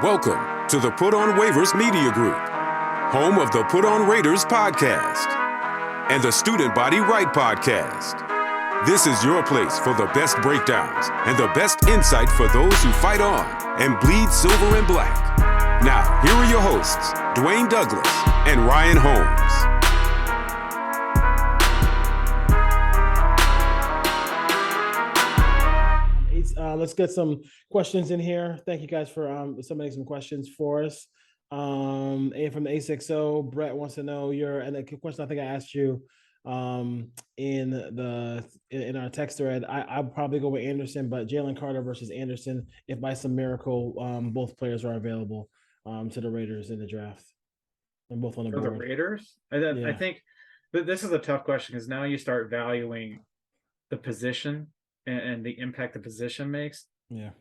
Welcome to the Put On Waivers Media Group, home of the Put On Raiders podcast and the Student Body Right podcast. This is your place for the best breakdowns and the best insight for those who fight on and bleed silver and black. Now, here are your hosts, Dwayne Douglas and Ryan Holmes. Let's get some questions in here. Thank you guys for submitting some questions for us. And from the A60, Brett wants to know and the question I think I asked you in our text thread. I'll probably go with Anderson, but Jalen Carter versus Anderson, if by some miracle both players are available to the Raiders in the draft. And both on the board. For the Raiders? I think this is a tough question because now you start valuing the position and the impact the position makes. Yeah.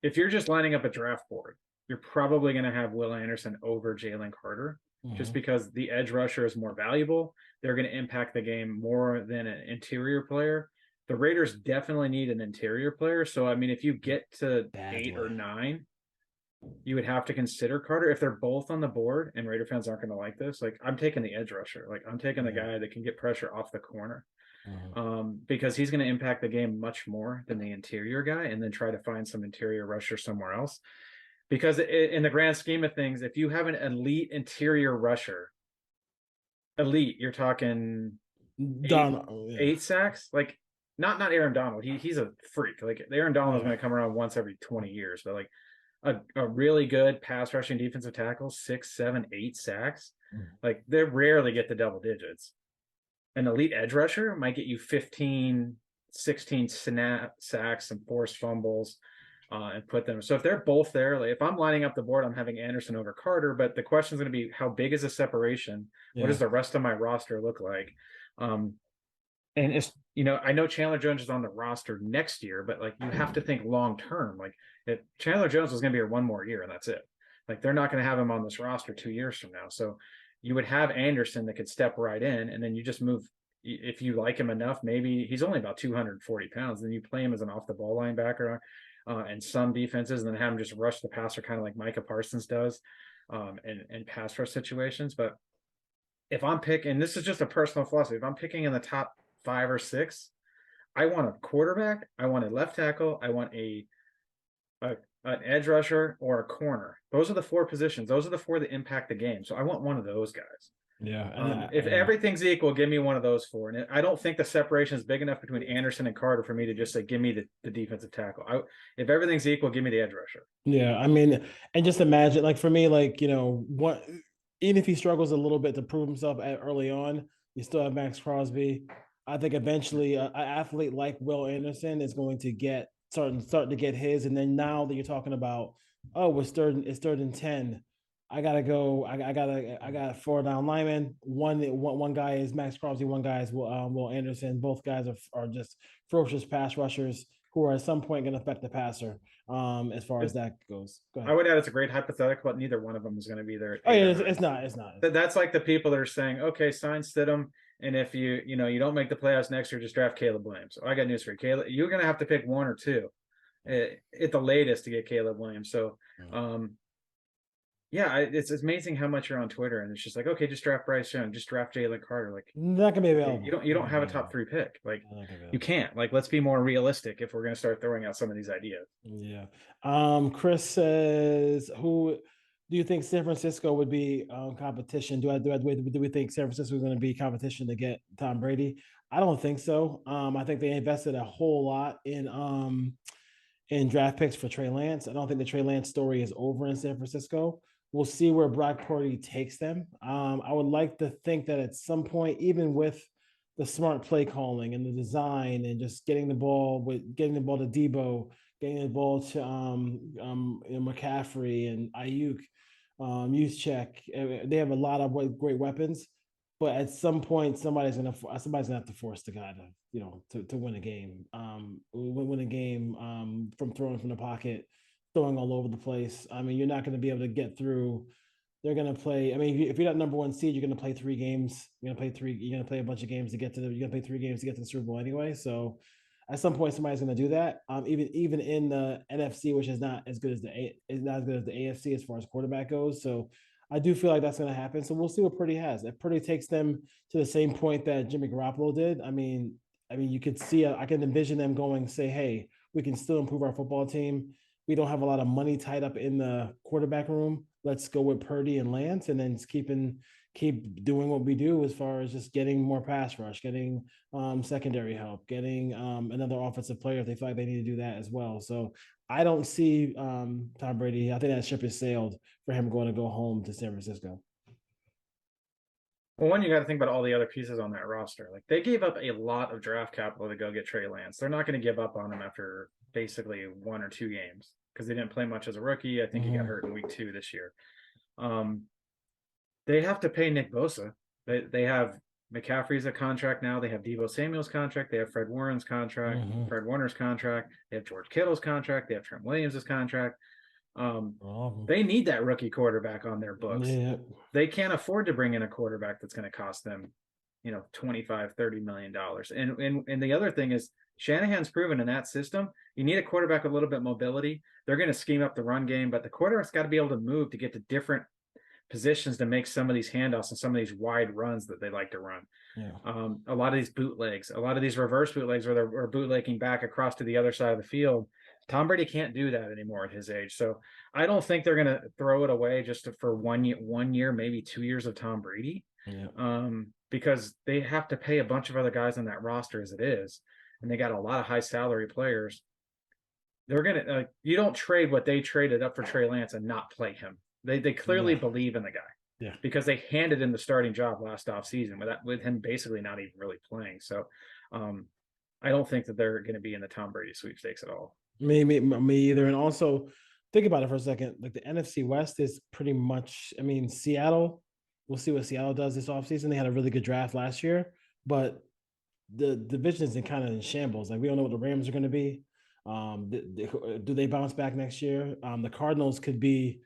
If you're just lining up a draft board, you're probably going to have Will Anderson over Jalen Carter, just because the edge rusher is more valuable. They're going to impact the game more than an interior player. The Raiders definitely need an interior player. So, I mean, if you get to 8 or 9, you would have to consider Carter. If they're both on the board, and Raider fans aren't going to like this, like I'm taking the edge rusher. Like I'm taking the guy that can get pressure off the corner. Because he's going to impact the game much more than the interior guy, and then try to find some interior rusher somewhere else. Because in the grand scheme of things, if you have an elite interior rusher, you're talking eight sacks, like not Aaron Donald. He's a freak. Like Aaron Donald is going to come around once every 20 years, but like a really good pass rushing defensive tackle, 6, 7, 8 sacks. Like they rarely get the double digits. An elite edge rusher might get you 15, 16 sacks and forced fumbles and put them. So if they're both there, like if I'm lining up the board, I'm having Anderson over Carter, but the question is going to be how big is the separation? Yeah. What does the rest of my roster look like? And it's, I know Chandler Jones is on the roster next year, but like you have to think long-term. Like if Chandler Jones was going to be here one more year and that's it. Like they're not going to have him on this roster 2 years from now. So you would have Anderson that could step right in, and then you just move. If you like him enough, maybe he's only about 240 pounds, then you play him as an off-the-ball linebacker and some defenses, and then have him just rush the passer, kind of like Micah Parsons does in pass rush situations. But if I'm picking, this is just a personal philosophy, if I'm picking in the top 5 or 6, I want a quarterback, I want a left tackle, I want an edge rusher or a corner. Those are the 4 positions. Those are the 4 that impact the game. So I want one of those guys. Yeah. If everything's equal, give me one of those 4. And I don't think the separation is big enough between Anderson and Carter for me to just say, give me the defensive tackle. If everything's equal, give me the edge rusher. Yeah. I mean, and just imagine, like for me, like, what, even if he struggles a little bit to prove himself early on, you still have Max Crosby. I think eventually an athlete like Will Anderson is going to start to get his. And then now that you're talking about, it's third and 10. I got 4 down linemen. One guy is Max Crosby. One guy is Will Anderson. Both guys are just ferocious pass rushers who are at some point going to affect the passer. As far as that goes, go ahead. I would add it's a great hypothetical, but neither one of them is going to be there. Oh yeah, it's not. That's like the people that are saying, okay, sign Stidham, and if you don't make the playoffs next year, just draft Caleb Williams. So I got news for you, Caleb. You're going to have to pick 1 or 2 at the latest to get Caleb Williams. So. It's amazing how much you're on Twitter, and it's just like, okay, just draft Bryce Young, just draft Jalen Carter. Like that can be available. You don't have a top 3 pick. Like you can't. Like let's be more realistic if we're going to start throwing out some of these ideas. Yeah. Chris says, who do you think San Francisco would be competition? Do we think San Francisco is going to be competition to get Tom Brady? I don't think so. I think they invested a whole lot in draft picks for Trey Lance. I don't think the Trey Lance story is over in San Francisco. We'll see where Brock Purdy takes them. I would like to think that at some point, even with the smart play calling and the design and just getting the ball to Debo, getting the ball to McCaffrey and Ayuk, Juszczyk, they have a lot of great weapons. But at some point, somebody's gonna have to force the guy to win a game. Win a game from throwing from the pocket, throwing all over the place. I mean, you're not going to be able to get through. They're going to play. I mean, if you're not number 1 seed, you're going to play 3 games. You're going to play a bunch of games to get to you're going to play 3 games to get to the Super Bowl anyway. So at some point somebody's going to do that. Even in the NFC, which is not as good as is not as good as the AFC as far as quarterback goes. So I do feel like that's going to happen. So we'll see what Purdy has. If Purdy takes them to the same point that Jimmy Garoppolo did, I mean, you could see. I can envision them going, say, "Hey, we can still improve our football team. We don't have a lot of money tied up in the quarterback room. Let's go with Purdy and Lance, and then keep doing what we do as far as just getting more pass rush, getting secondary help, getting another offensive player if they feel like they need to do that as well." So I don't see Tom Brady. I think that ship has sailed for him going to go home to San Francisco. Well, one, you got to think about all the other pieces on that roster. Like they gave up a lot of draft capital to go get Trey Lance. They're not going to give up on him after basically 1 or 2 games because they didn't play much as a rookie. I think he got hurt in week 2 this year. They have to pay Nick Bosa. They have McCaffrey's a contract now. They have Deebo Samuel's contract. They have Fred Warner's contract. Fred Warner's contract. They have George Kittle's contract. They have Trent Williams' contract. They need that rookie quarterback on their books. Yeah. They can't afford to bring in a quarterback that's going to cost them, $25-30 million. And the other thing is Shanahan's proven in that system, you need a quarterback with a little bit of mobility. They're going to scheme up the run game, but the quarterback's got to be able to move to get to different positions to make some of these handoffs and some of these wide runs that they like to run. Yeah. A lot of these bootlegs, a lot of these reverse bootlegs where they're bootlegging back across to the other side of the field. Tom Brady can't do that anymore at his age. So I don't think they're going to throw it away just for 1 year, maybe 2 years of Tom Brady. Yeah. Because they have to pay a bunch of other guys on that roster as it is. And they got a lot of high salary players. They're going to, you don't trade what they traded up for Trey Lance and not play him. They clearly believe in the guy. Yeah. Because they handed him the starting job last offseason with him basically not even really playing. So I don't think that they're going to be in the Tom Brady sweepstakes at all. Me either. And also think about it for a second. Like the NFC West is pretty much, Seattle, we'll see what Seattle does this offseason. They had a really good draft last year, but the division is kind of in shambles. Like we don't know what the Rams are going to be. Do they bounce back next year? The Cardinals could be,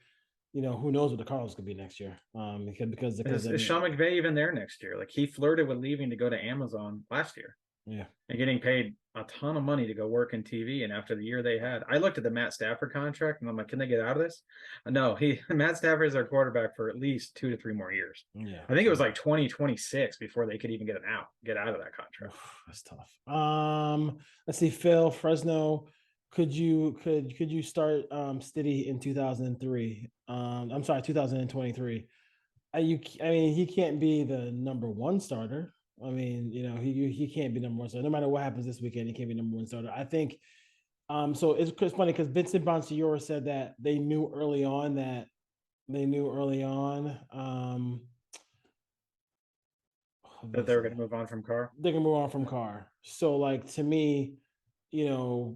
who knows what the Cardinals could be next year? Because is Sean McVay even there next year? Like he flirted with leaving to go to Amazon last year. Yeah. And getting paid a ton of money to go work in TV. And after the year they had, I looked at the Matt Stafford contract and I'm like, can they get out of this? No, Matt Stafford is their quarterback for at least 2 to 3 more years. Yeah. I think it was like 2026 before they could even get out of that contract. That's tough. Let's see, Phil Fresno. Could you start Stiddy in 2003? I'm sorry, 2023. He can't be the number 1 starter. He can't be number 1 starter. No matter what happens this weekend, he can't be number 1 starter. I think. So it's funny because Vincent Bonsignore said that they knew early on that they were going to move on from Carr. They're going to move on from Carr. So, like to me, if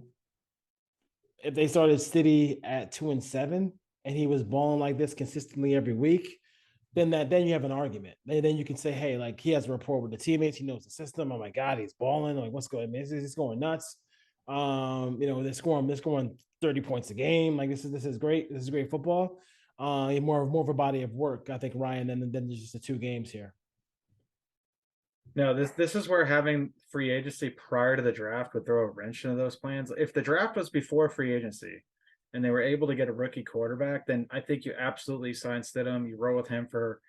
they started Stiddy at 2-7 and he was balling like this consistently every week, then you have an argument. Then you can say, hey, like he has a rapport with the teammates. He knows the system. Oh my God, he's balling. Like what's going on? He's going nuts. They're scoring 30 points a game. Like this is great. This is great football. More of a body of work, I think, Ryan, than just the 2 games here. No, this is where having free agency prior to the draft would throw a wrench into those plans. If the draft was before free agency and they were able to get a rookie quarterback, then I think you absolutely sign Stidham. You roll with him for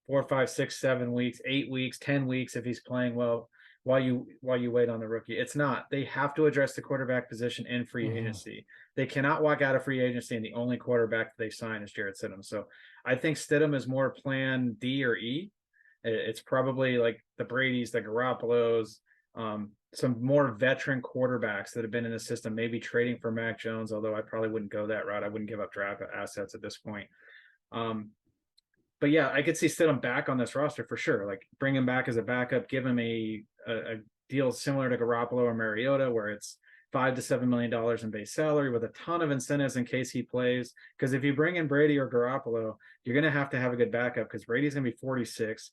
4, 5, 6, 7 weeks, 8 weeks, 10 weeks if he's playing well while you wait on the rookie. It's not. They have to address the quarterback position in free agency. They cannot walk out of free agency and the only quarterback that they sign is Jarrett Stidham. So I think Stidham is more plan D or E. It's probably like the Brady's, the Garoppolos, some more veteran quarterbacks that have been in the system, maybe trading for Mac Jones, although I probably wouldn't go that route. I wouldn't give up draft assets at this point. But yeah, I could see Stidham back on this roster for sure. Like bring him back as a backup, give him a deal similar to Garoppolo or Mariota, where it's $5 to $7 million in base salary with a ton of incentives in case he plays. Because if you bring in Brady or Garoppolo, you're going to have a good backup because Brady's going to be 46.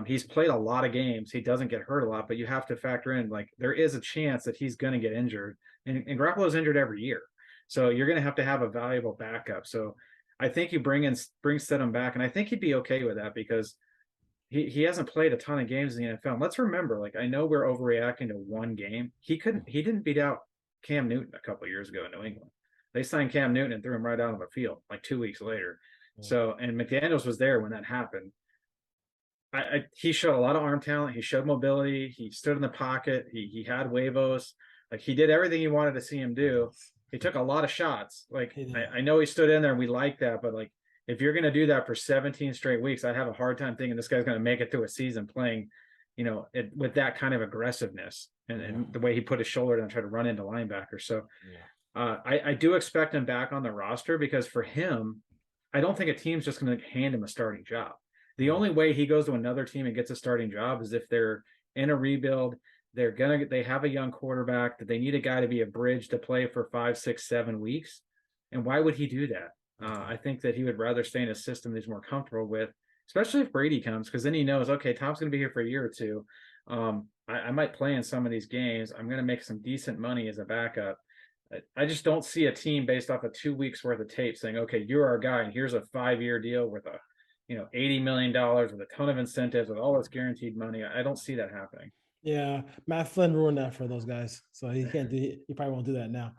He's played a lot of games. He doesn't get hurt a lot, but you have to factor in like there is a chance that he's going to get injured, and Garoppolo's injured every year. So you're going to have a valuable backup. So I think you bring Stidham back, and I think he'd be okay with that because he hasn't played a ton of games in the NFL. And let's remember, like, I know we're overreacting to one game. He didn't beat out Cam Newton a couple of years ago in New England. They signed Cam Newton and threw him right out on the field like 2 weeks later. So, and McDaniels was there when that happened. He showed a lot of arm talent. He showed mobility. He stood in the pocket. He had huevos. Like, he did everything you wanted to see him do. He took a lot of shots. Like, I know he stood in there and we like that, but like, if you're going to do that for 17 straight weeks, I have a hard time thinking this guy's going to make it through a season playing, with that kind of aggressiveness and the way he put his shoulder down and tried to run into linebackers. So I do expect him back on the roster, because for him, I don't think a team's just going to hand him a starting job. The only way he goes to another team and gets a starting job is if they're in a rebuild. They have a young quarterback, that they need a guy to be a bridge to play for 5, 6, 7 weeks. And why would he do that? I think that he would rather stay in a system that he's more comfortable with, especially if Brady comes, because then he knows, okay, Tom's going to be here for a year or two. I might play in some of these games. I'm going to make some decent money as a backup. I just don't see a team based off of 2 weeks worth of tape saying, okay, you're our guy, and here's a 5-year deal with $80 million with a ton of incentives with all this guaranteed money. I don't see that happening. Yeah, Matt Flynn ruined that for those guys, so he can't do. He probably won't do that now.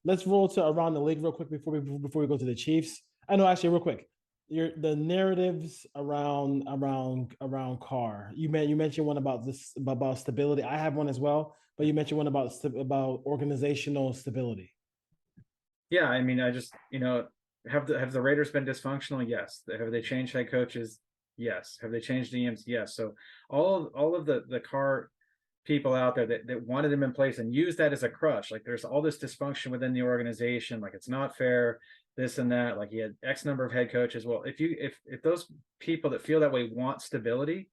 Let's roll to around the league real quick before we go to the Chiefs. I know, actually, real quick, the narratives around Carr. You mentioned one about about stability. I have one as well, but you mentioned one about organizational stability. Yeah, I mean, I just have the Raiders been dysfunctional? Yes. Have they changed head coaches? Yes. Have they changed DMs? Yes. So all of the Carr people out there that wanted him in place and used that as a crush. Like, there's all this dysfunction within the organization. Like, it's not fair, this and that. Like, he had X number of head coaches. Well, if those people that feel that way want stability,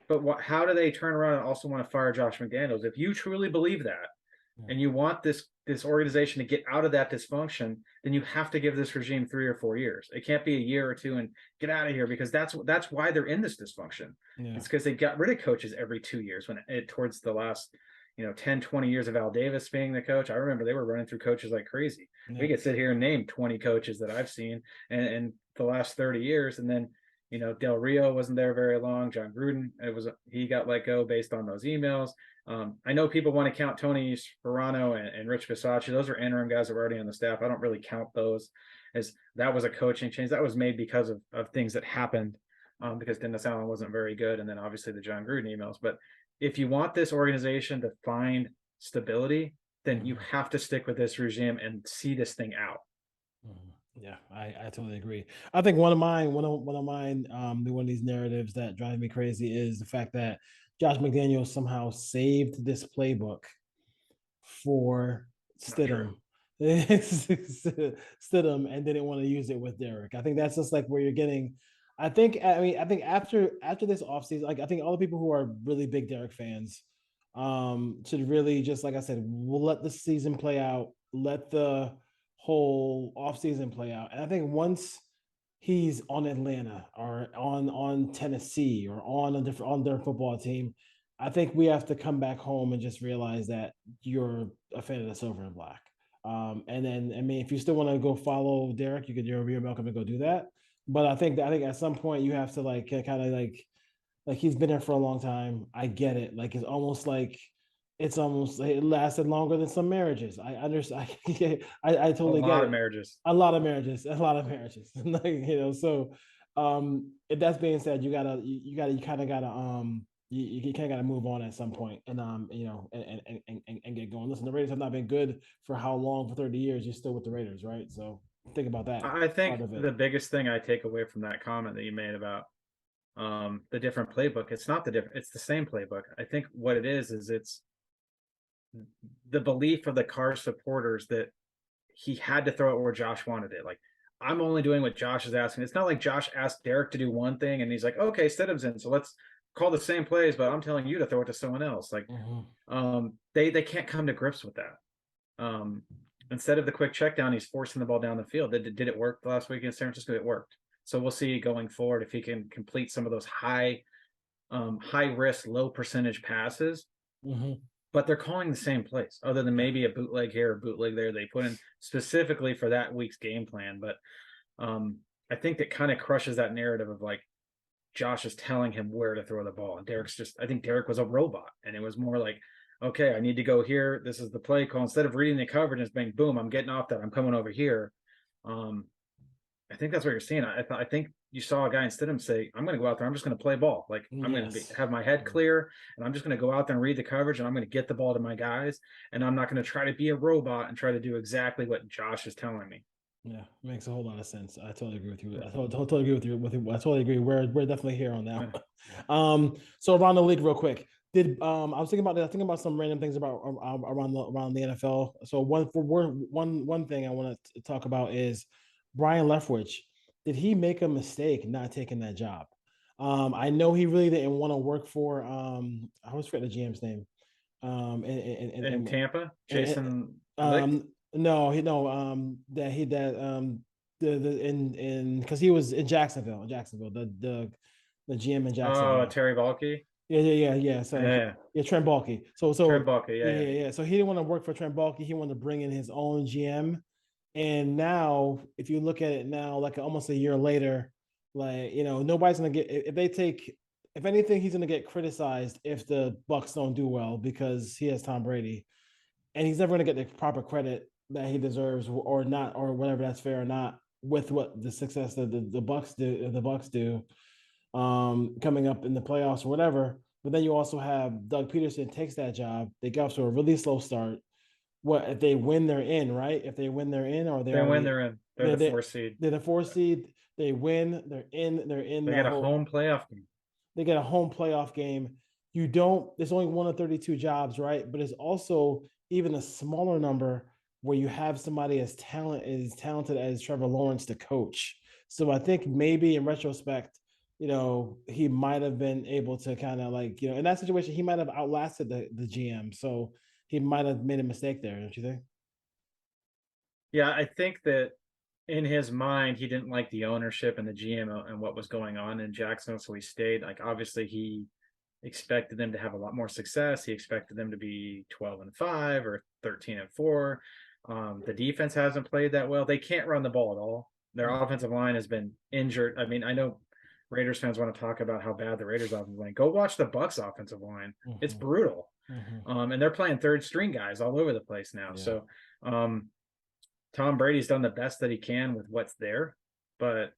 but how do they turn around and also want to fire Josh McDaniels? If you truly believe that, and you want this organization to get out of that dysfunction, then you have to give this regime 3 or 4 years. It can't be a year or two and get out of here, because that's why they're in this dysfunction. Yeah. It's because they got rid of coaches every 2 years towards the last 10, 20 years of Al Davis being the coach. I remember they were running through coaches like crazy. Yeah. We could sit here and name 20 coaches that I've seen and the last 30 years. And then, Del Rio wasn't there very long. John Gruden, he got let go based on those emails. I know people want to count Tony Sperano and Rich Bisaccia. Those are interim guys that were already on the staff. I don't really count those as that was a coaching change. That was made because of things that happened, because Dennis Allen wasn't very good. And then obviously the John Gruden emails. But if you want this organization to find stability, then you have to stick with this regime and see this thing out. Yeah, I totally agree. I think one of these narratives that drive me crazy is the fact that Josh McDaniels somehow saved this playbook for Stidham. Stidham, and didn't want to use it with Derek. I think that's just like where you're getting. I think after this offseason, like, I think all the people who are really big Derek fans should really just, like I said, we'll let the season play out, let the whole offseason play out. And I think once he's on Atlanta or on Tennessee or on their football team, I think we have to come back home and just realize that you're a fan of the silver and black. And then, I mean, if you still want to go follow Derek, you're welcome to go do that. But I think at some point you have to kind of like he's been there for a long time. I get it. Like, it lasted longer than some marriages. I understand. I totally get it. A lot of marriages. Like, so if that's being said, you kind of gotta move on at some point and get going. Listen, the Raiders have not been good for how long? For 30 years. You're still with the Raiders, right? So think about that. I think the biggest thing I take away from that comment that you made about the different playbook, it's not it's the same playbook. I think what it is it's the belief of the Carr supporters that he had to throw it where Josh wanted it. Like, I'm only doing what Josh is asking. It's not like Josh asked Derek to do one thing and he's like, okay, Stidham's in, so let's call the same plays, but I'm telling you to throw it to someone else. Like, they can't come to grips with that. Instead of the quick check down, he's forcing the ball down the field. Did it work last week in San Francisco? It worked. So we'll see going forward if he can complete some of those high risk, low percentage passes. But they're calling the same plays, other than maybe a bootleg here or bootleg there they put in specifically for that week's game plan. But I think that kind of crushes that narrative of like, Josh is telling him where to throw the ball. And I think Derek was a robot. And it was more like, okay, I need to go here. This is the play call. Instead of reading the coverage and being, boom, I'm getting off that. I'm coming over here. I think that's what you're seeing. I think you saw a guy instead of him say, I'm going to go out there. I'm just going to play ball. Like I'm going to have my head clear and I'm just going to go out there and read the coverage and I'm going to get the ball to my guys. And I'm not going to try to be a robot and try to do exactly what Josh is telling me. Yeah, makes a whole lot of sense. I totally agree with you. I totally agree with you. I totally agree. We're definitely here on that. So around the league, real quick. I was thinking about some random things about around the NFL. So one thing I want to talk about is Brian Leftwich. Did he make a mistake not taking that job? I know he really didn't want to work for. I always forget the GM's name. In Tampa, Jason. No, because he was in Jacksonville, the GM in Jacksonville. Oh, Terry Balky. Yeah. So Trent Balky. So Trent Balky, yeah. So he didn't want to work for Trent Balky. He wanted to bring in his own GM. And now, if you look at it now, like almost a year later, like nobody's gonna get if anything, he's gonna get criticized if the Bucs don't do well because he has Tom Brady, and he's never gonna get the proper credit that he deserves or not, or whatever that's fair or not with what the success that the Bucs do coming up in the playoffs or whatever. But then you also have Doug Peterson takes that job. They get off to a really slow start. What if they win? They're in, right? If they win, they're in, or they win, they're in. They're the 4th seed. They're the 4th seed. They win, they're in. They're in. They get a home playoff game. They get a home playoff game. There's only 1 of 32 jobs, right? But it's also even a smaller number where you have somebody as talented as Trevor Lawrence to coach. So I think maybe in retrospect, he might have been able to kind of in that situation, he might have outlasted the GM. So he might have made a mistake there, don't you think? Yeah, I think that in his mind, he didn't like the ownership and the GM and what was going on in Jacksonville, so he stayed. Like obviously, he expected them to have a lot more success. He expected them to be 12-5 or 13-4. The defense hasn't played that well. They can't run the ball at all. Their offensive line has been injured. I mean, I know Raiders fans want to talk about how bad the Raiders offensive line. Go watch the Bucs offensive line. Mm-hmm. It's brutal. Mm-hmm. And they're playing 3rd string guys all over the place now. Yeah. So Tom Brady's done the best that he can with what's there, but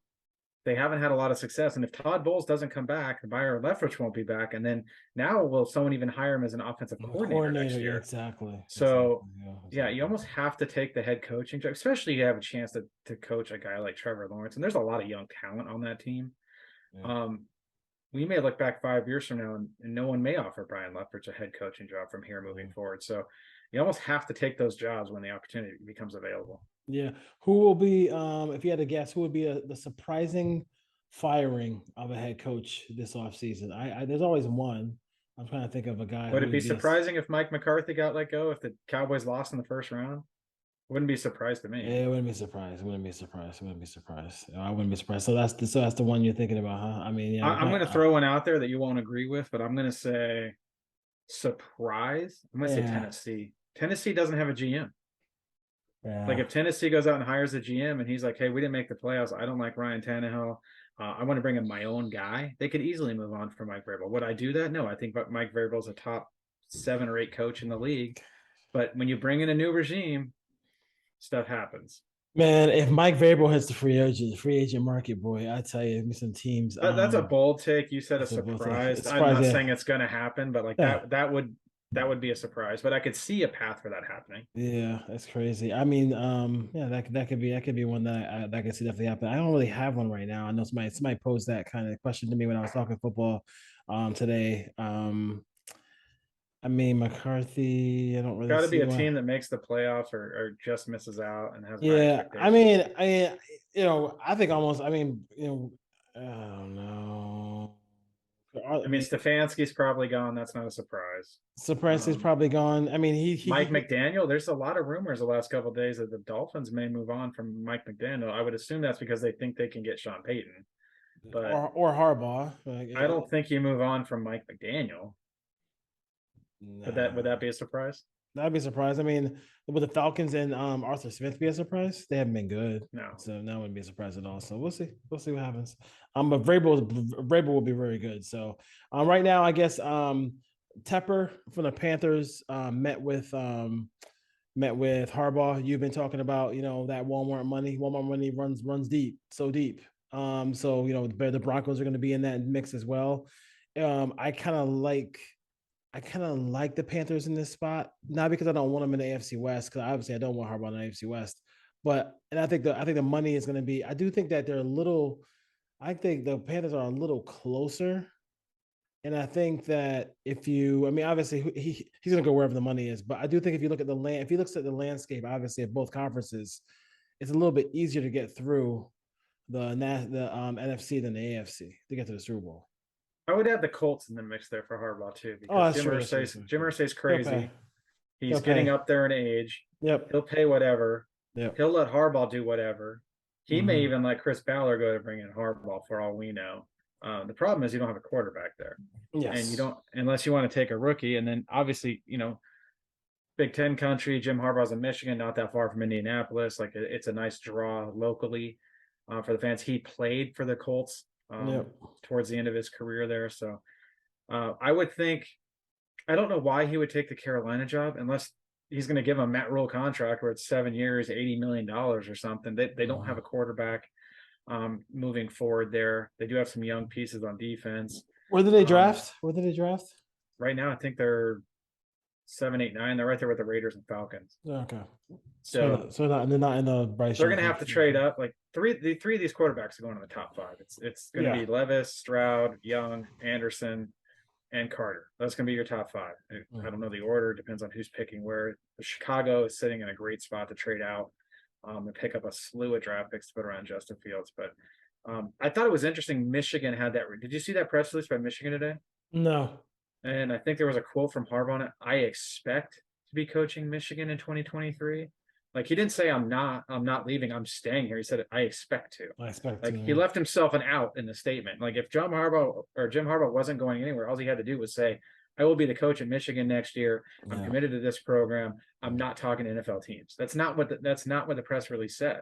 they haven't had a lot of success. And if Todd Bowles doesn't come back, Byron Leftwich won't be back. And then now will someone even hire him as an offensive coordinator next year? Exactly. So yeah, you almost have to take the head coaching job, especially if you have a chance to coach a guy like Trevor Lawrence. And there's a lot of young talent on that team. Yeah. We may look back 5 years from now and no one may offer Brian Leftwich a head coaching job from here moving forward. So you almost have to take those jobs when the opportunity becomes available. Yeah. Who will be, if you had to guess, who would be the surprising firing of a head coach this offseason? There's always one. I'm trying to think of a guy. Would it be surprising if Mike McCarthy got let go, if the Cowboys lost in the 1st round? Wouldn't be surprised to me. Yeah, it wouldn't be surprised. I wouldn't be surprised. So that's the one you're thinking about, huh? I mean, yeah. I'm going to throw one out there that you won't agree with, but I'm going to say surprise. I'm going to say Tennessee. Tennessee doesn't have a GM. Yeah. Like if Tennessee goes out and hires a GM and he's like, hey, we didn't make the playoffs. I don't like Ryan Tannehill. I want to bring in my own guy. They could easily move on from Mike Vrabel. Would I do that? No, I think Mike Vrabel is a top 7 or 8 coach in the league. But when you bring in a new regime, stuff happens. Man, if Mike Vrabel hits the free agent market, boy, I tell you, some teams. That's a bold take. You said a surprise. I'm not saying it's going to happen, but that would be a surprise. But I could see a path for that happening. Yeah, that's crazy. I mean, that could be one that I could see definitely happen. I don't really have one right now. I know somebody posed that kind of question to me when I was talking football today. I mean, McCarthy, I don't really. Got to be a team that makes the playoffs or just misses out and has. Yeah, I mean, I think almost. I mean, I don't know. I mean, Stefanski's probably gone. That's not a surprise. Stefanski's probably gone. I mean, Mike McDaniel. There's a lot of rumors the last couple of days that the Dolphins may move on from Mike McDaniel. I would assume that's because they think they can get Sean Payton, but or Harbaugh. I don't think you move on from Mike McDaniel. No. Would that be a surprise? I'd be surprised. I mean, would the Falcons and Arthur Smith be a surprise? They haven't been good. No. So that wouldn't be a surprise at all. So we'll see. We'll see what happens. But Vrabel will be very good. So right now, I guess Tepper from the Panthers met with Harbaugh. You've been talking about, that Walmart money. Walmart money runs deep, so deep. So the Broncos are going to be in that mix as well. I kind of like the Panthers in this spot, not because I don't want them in the AFC West, because obviously I don't want Harbaugh in the AFC West, and I think the money is going to be. I do think that they're a little. I think the Panthers are a little closer. And I think that obviously he's going to go wherever the money is. But I do think if you look at if he looks at the landscape, obviously of both conferences, it's a little bit easier to get through the NFC than the AFC to get to the Super Bowl. I would add the Colts in the mix there for Harbaugh too, because Jim Irsay's crazy. He's getting up there in age. Yep. He'll pay whatever. Yep. He'll let Harbaugh do whatever. He may even let Chris Ballard go to bring in Harbaugh for all we know. The problem is you don't have a quarterback there. Yes. And you don't, unless you want to take a rookie. And then obviously, Big Ten country, Jim Harbaugh's in Michigan, not that far from Indianapolis. Like it's a nice draw locally for the fans. He played for the Colts towards the end of his career there. So I would think, I don't know why he would take the Carolina job unless he's going to give him a Matt Rule contract where it's 7 years, $80 million or something. They don't have a quarterback moving forward there. They do have some young pieces on defense. Where did they draft? Right now, I think they're 7, 8, 9. They're right there with the Raiders and Falcons. Okay. So they're not in the Bryce. They're going to have to trade up. Like three of these quarterbacks are going in the top 5. It's going to be Levis, Stroud, Young, Anderson, and Carter. That's going to be your top 5. I don't know the order. It depends on who's picking where. Chicago is sitting in a great spot to trade out and pick up a slew of draft picks to put around Justin Fields. But I thought it was interesting. Michigan had that. Did you see that press release by Michigan today? No. And I think there was a quote from Harbaugh on it. I expect to be coaching Michigan in 2023. Like he didn't say I'm not leaving, I'm staying here. He said I expect to. He left himself an out in the statement. Like if Jim Harbaugh wasn't going anywhere, all he had to do was say, I will be the coach at Michigan next year. I'm committed to this program. I'm not talking to NFL teams. That's not what the press release said.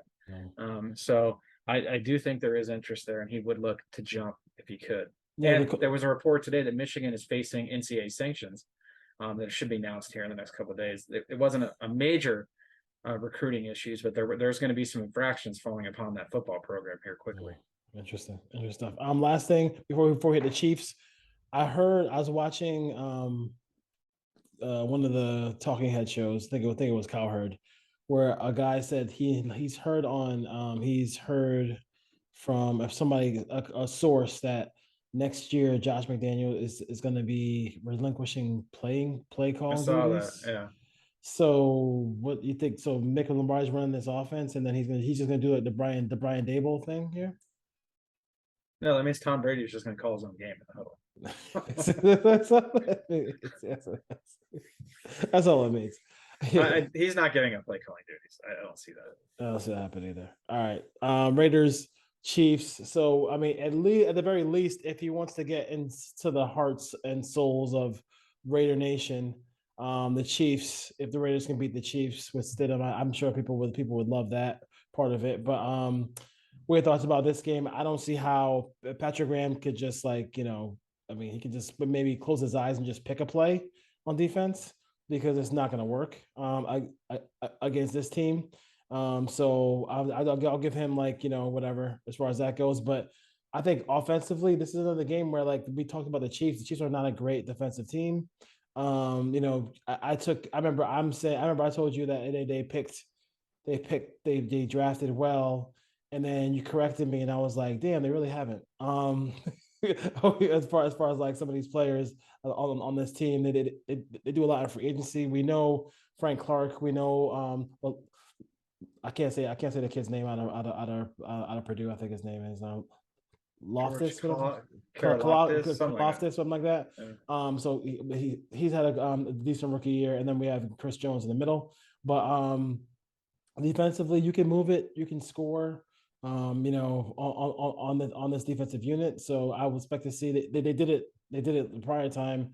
So I do think there is interest there, and he would look to jump if he could. And there was a report today that Michigan is facing NCAA sanctions that should be announced here in the next couple of days. It wasn't a major recruiting issues, but there's going to be some infractions falling upon that football program here quickly. Interesting stuff. Last thing before we hit the Chiefs, I was watching one of the talking head shows. I think it was Cowherd, where a guy said he's heard from somebody, a source, that next year Josh McDaniel is going to be relinquishing play calling. I saw duties. That, yeah. So what you think? So Mick Lombardi's running this offense, and then he's just going to do it the Brian Daboll thing here. No, that means Tom Brady's just going to call his own game in the huddle. That's all it means. He's not getting up play calling duties. I don't see that. I don't see that happen either. All right, Raiders, Chiefs. So at the very least, if he wants to get into the hearts and souls of Raider Nation, the Chiefs. If the Raiders can beat the Chiefs with Stidham, I'm sure people would love that part of it. But what are your thoughts about this game? I don't see how Patrick Graham could just he could just maybe close his eyes and just pick a play on defense, because it's not going to work against this team. So I'll give him whatever as far as that goes. But I think offensively, this is another game where we talked about the Chiefs. The Chiefs are not a great defensive team. I remember I told you that they drafted well, and then you corrected me, and I was like, damn, they really haven't. As far as some of these players on this team, they do a lot of free agency. We know Frank Clark. We know I can't say the kid's name out of Purdue. I think his name is Loftus, something like that. Yeah. So he's had a decent rookie year, and then we have Chris Jones in the middle. But defensively, you can move it, you can score. On this defensive unit. So I would expect to see that they did it the prior time,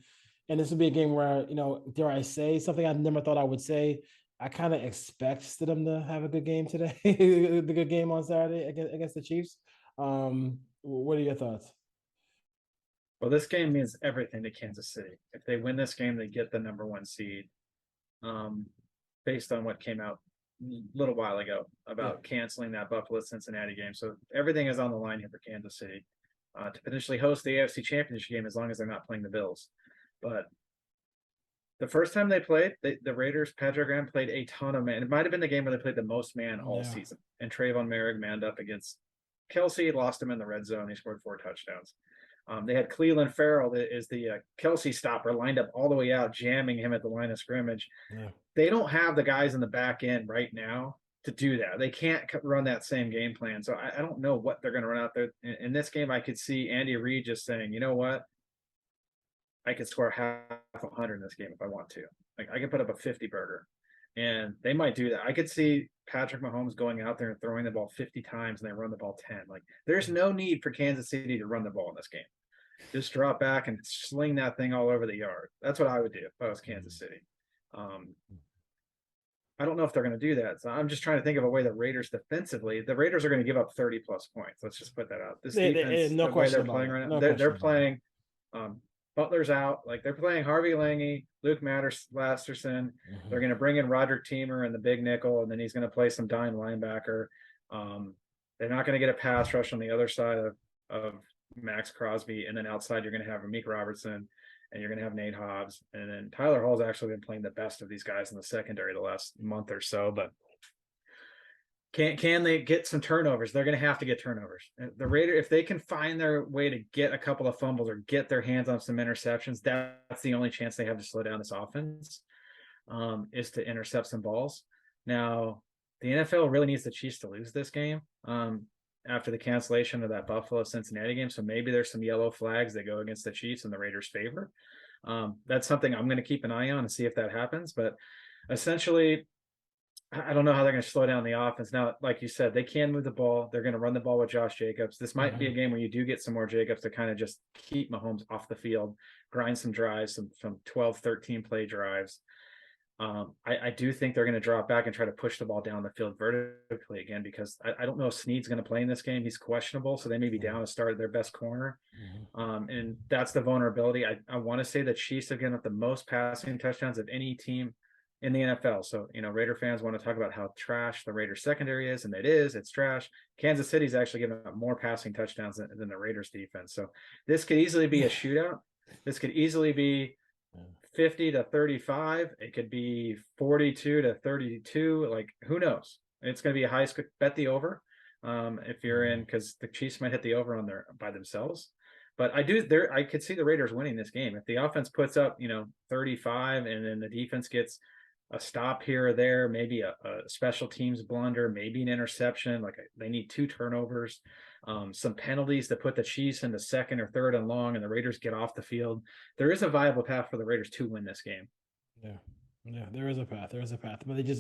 And this would be a game where, dare I say something I never thought I would say. I kind of expect Stidham to have a good game today, the good game on Saturday against the Chiefs. What are your thoughts? Well, this game means everything to Kansas City. If they win this game, they get the number 1 seed. Based on what came out a little while ago about canceling that Buffalo Cincinnati game. So everything is on the line here for Kansas City to potentially host the AFC Championship game as long as they're not playing the Bills. But the first time they played, the Raiders, Patrick Graham played a ton of man. It might have been the game where they played the most man all season. And Trayvon Merrick manned up against Kelsey, lost him in the red zone. He scored 4 touchdowns. They had Cleveland Farrell, that is the Kelsey stopper, lined up all the way out, jamming him at the line of scrimmage. Yeah. They don't have the guys in the back end right now to do that. They can't run that same game plan. So I don't know what they're going to run out there. In this game, I could see Andy Reid just saying, you know what? I could score half 100 in this game if I want to. Like, I can put up a 50 burger. And they might do that. I could see Patrick Mahomes going out there and throwing the ball 50 times and they run the ball 10. Like, there's no need for Kansas City to run the ball in this game. Just drop back and sling that thing all over the yard. That's what I would do if I was Kansas City. I don't know if they're going to do that. So I'm just trying to think of a way the Raiders defensively, the Raiders are going to give up 30 plus points. Let's just put that out. This defense, no the way question they're playing right now, no they're playing Butler's out. Like, they're playing Harvey Lange, Luke Masterson. Mm-hmm. They're going to bring in Roderick Teamer and the big nickel, and then he's going to play some dime linebacker. They're not going to get a pass rush on the other side of Max Crosby, and then outside you're going to have Amik Robertson, and you're going to have Nate Hobbs, and then Tyler Hall's actually been playing the best of these guys in the secondary the last month or so. But can they get some turnovers? They're going to have to get turnovers. The Raiders, if they can find their way to get a couple of fumbles or get their hands on some interceptions, that's the only chance they have to slow down this offense, is to intercept some balls. Now, the NFL really needs the Chiefs to lose this game after the cancellation of that Buffalo-Cincinnati game. So maybe there's some yellow flags that go against the Chiefs in the Raiders' favor. That's something I'm going to keep an eye on and see if that happens. But essentially, I don't know how they're going to slow down the offense. Now, like you said, they can move the ball. They're going to run the ball with Josh Jacobs. This might be a game where you do get some more Jacobs to kind of just keep Mahomes off the field, grind some drives, some 12, 13 play drives. I do think they're going to drop back and try to push the ball down the field vertically again, because I don't know if Snead's going to play in this game. He's questionable, so they may be down to start their best corner. And that's the vulnerability. I want to say the Chiefs have given up the most passing touchdowns of any team in the NFL. So, Raider fans want to talk about how trash the Raiders secondary is, and it's trash. Kansas City's actually given up more passing touchdowns than the Raiders defense. So this could easily be a shootout. This could easily be 50-35. It could be 42-32. Like, who knows? It's going to be a high score. Bet the over if you're in, because the Chiefs might hit the over on by themselves. But I could see the Raiders winning this game if the offense puts up 35 and then the defense gets a stop here or there, maybe a special teams blunder, maybe an interception. Like, they need 2 turnovers, some penalties to put the Chiefs into second or third and long, and the Raiders get off the field. There is a viable path for the Raiders to win this game. Yeah, there is a path. But they they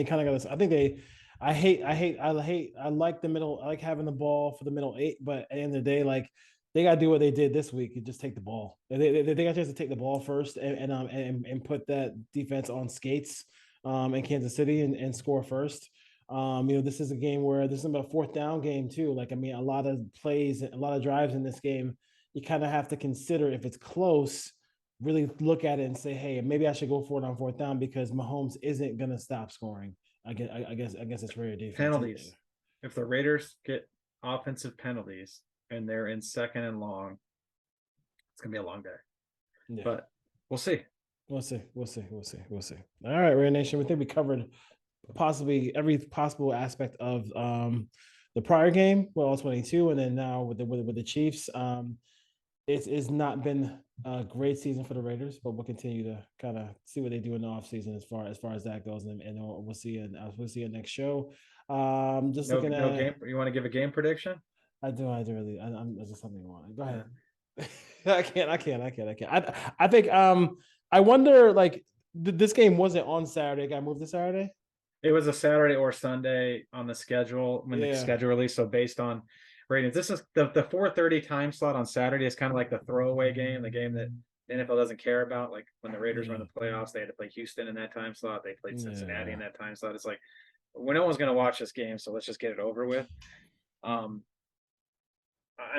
kind of got this. I think I like the middle. I like having the ball for the middle 8, but at the end of the day, like, they got to do what they did this week and just take the ball. They got a chance to take the ball first and put that defense on skates in Kansas City and score first. This is a game where this is about a 4th down game too. Like, a lot of plays, a lot of drives in this game. You kind of have to consider, if it's close, really look at it and say, hey, maybe I should go for it on 4th down, because Mahomes isn't going to stop scoring. I guess it's Raider defense. Penalties. If the Raiders get offensive penalties and they're in second and long, it's gonna be a long day. Yeah. But we'll see. We'll see. All right, Raider Nation, we think we covered possibly every possible aspect of the prior game, well, 22, and then now with the Chiefs. It's not been a great season for the Raiders, but we'll continue to kind of see what they do in the offseason as far as that goes, and we'll see you next show. Just looking at game. You want to give a game prediction? I do really. I'm just something you want. Go ahead. I can't. I think I wonder, like, this game wasn't on Saturday. It got moved to Saturday. It was a Saturday or Sunday on the schedule when the schedule released. So based on ratings, this is the 4:30 time slot on Saturday is kind of like the throwaway game, the game that the NFL doesn't care about. Like when the Raiders were in the playoffs, they had to play Houston in that time slot. They played Cincinnati in that time slot. It's like, well, no one's going to watch this game, so let's just get it over with. I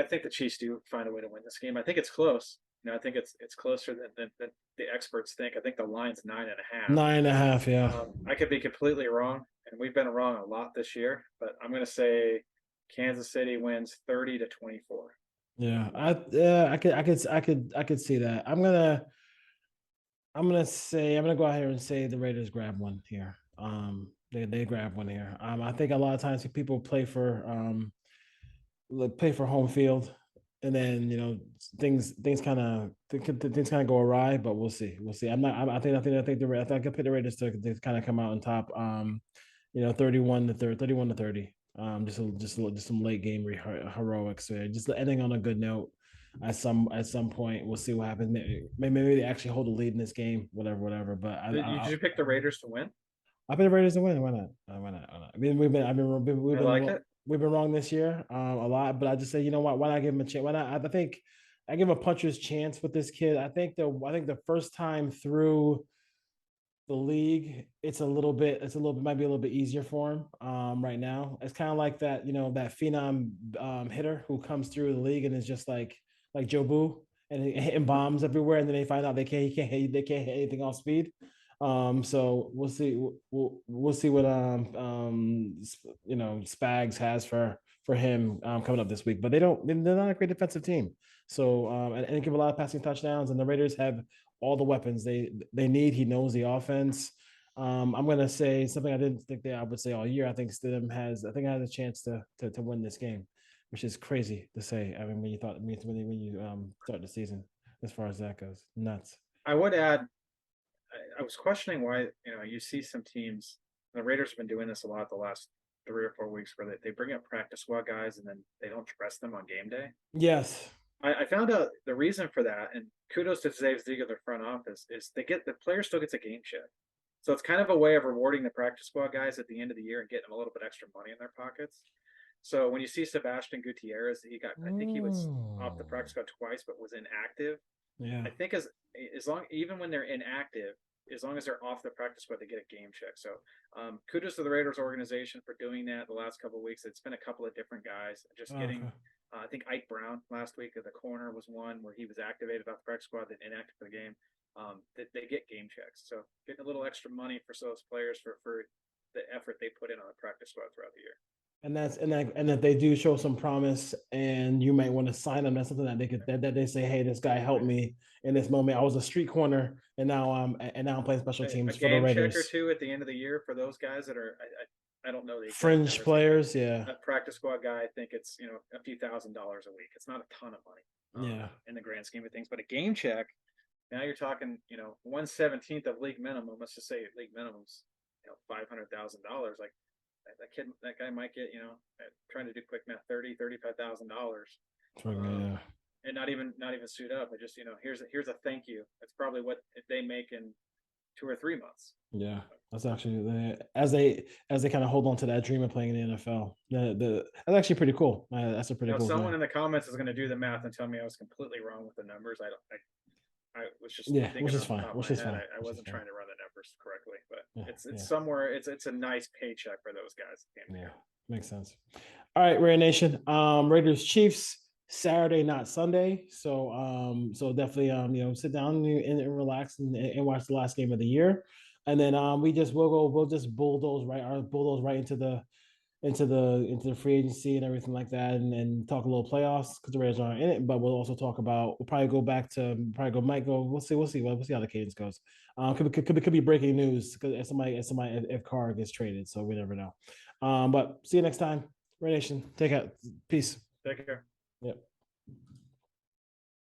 think the Chiefs do find a way to win this game. I think it's close. I think it's closer than the experts think. I think the line's 9.5. 9.5, yeah. I could be completely wrong, and we've been wrong a lot this year. But I'm going to say Kansas City wins 30-24. Yeah, I could see that. I'm gonna go out here and say the Raiders grab one here. They grab one here. I think a lot of times people play for home field, and then things kind of go awry. But we'll see. I think I could pick the Raiders to kind of come out on top. 31 to 30. Just some late game heroics there. Just ending on a good note. At some point, we'll see what happens. Maybe they actually hold the lead in this game. Whatever. But did you pick the Raiders to win? I picked the Raiders to win. Why not? I mean, we've been wrong this year a lot. But I just say, you know what? Why not give him a chance? Why not? I think I give a puncher's chance with this kid. I think the first time through the league, might be a little bit easier for him right now. It's kind of like that, that phenom hitter who comes through the league and is just like Joe Boo and hitting bombs everywhere, and then they find out they can't hit anything off speed. So we'll see. We'll see what Spags has for him coming up this week. But they're not a great defensive team. So and give a lot of passing touchdowns, and the Raiders have all the weapons they need. He knows the offense. I'm gonna say something I didn't think I would say all year. I think Stidham has a chance to win this game, which is crazy to say. I mean, when you start the season, as far as that goes, nuts. I would add, I was questioning why you see some teams. The Raiders have been doing this a lot the last 3 or 4 weeks, where they bring up practice squad guys and then they don't dress them on game day. Yes. I found out the reason for that, and kudos to Dave Ziegler, the front office, is the player still gets a game check. So it's kind of a way of rewarding the practice squad guys at the end of the year and getting them a little bit extra money in their pockets. So when you see Sebastian Gutierrez, I think he was off the practice squad twice, but was inactive. Yeah. I think as long, even when they're inactive, as long as they're off the practice squad, they get a game check. So kudos to the Raiders organization for doing that the last couple of weeks. It's been a couple of different guys just getting. I think Ike Brown last week at the corner was one where he was activated off the practice squad, then inactive for the game. They get game checks. So getting a little extra money for those players for the effort they put in on the practice squad throughout the year. And if they do show some promise and you might want to sign them, that's something that they could that they say, hey, this guy helped me in this moment. I was a street corner and now I'm playing special teams for the Raiders. A game check or two at the end of the year for those guys that are I don't know the fringe players, yeah. A practice squad guy, I think it's a few $1,000s a week. It's not a ton of money, in the grand scheme of things. But a game check, now you're talking 1/17 of league minimum. Let's just say league minimum's $500,000. Like that guy might get trying to do quick math, $35,000. And not even suit up. But just here's a thank you. That's probably what they make in 2 or 3 months. Yeah, that's actually as they kind of hold on to that dream of playing in the NFL. That's actually pretty cool. That's a pretty cool. Someone thing. In the comments is going to do the math and tell me I was completely wrong with the numbers. I was just which is fine. I wasn't trying to run the numbers correctly, but it's somewhere. It's a nice paycheck for those guys. Yeah, makes sense. All right, Raider Nation. Raiders Chiefs Saturday, not Sunday. So definitely sit down and relax and watch the last game of the year. And then we'll just bulldoze right into the free agency and everything like that, and talk a little playoffs because the Raiders aren't in it. But we'll also talk about we'll probably go. We'll see how the cadence goes. Could be breaking news because if Carr gets traded, so we never know. But see you next time, Raider Nation. Take care. Peace. Take care. Yep.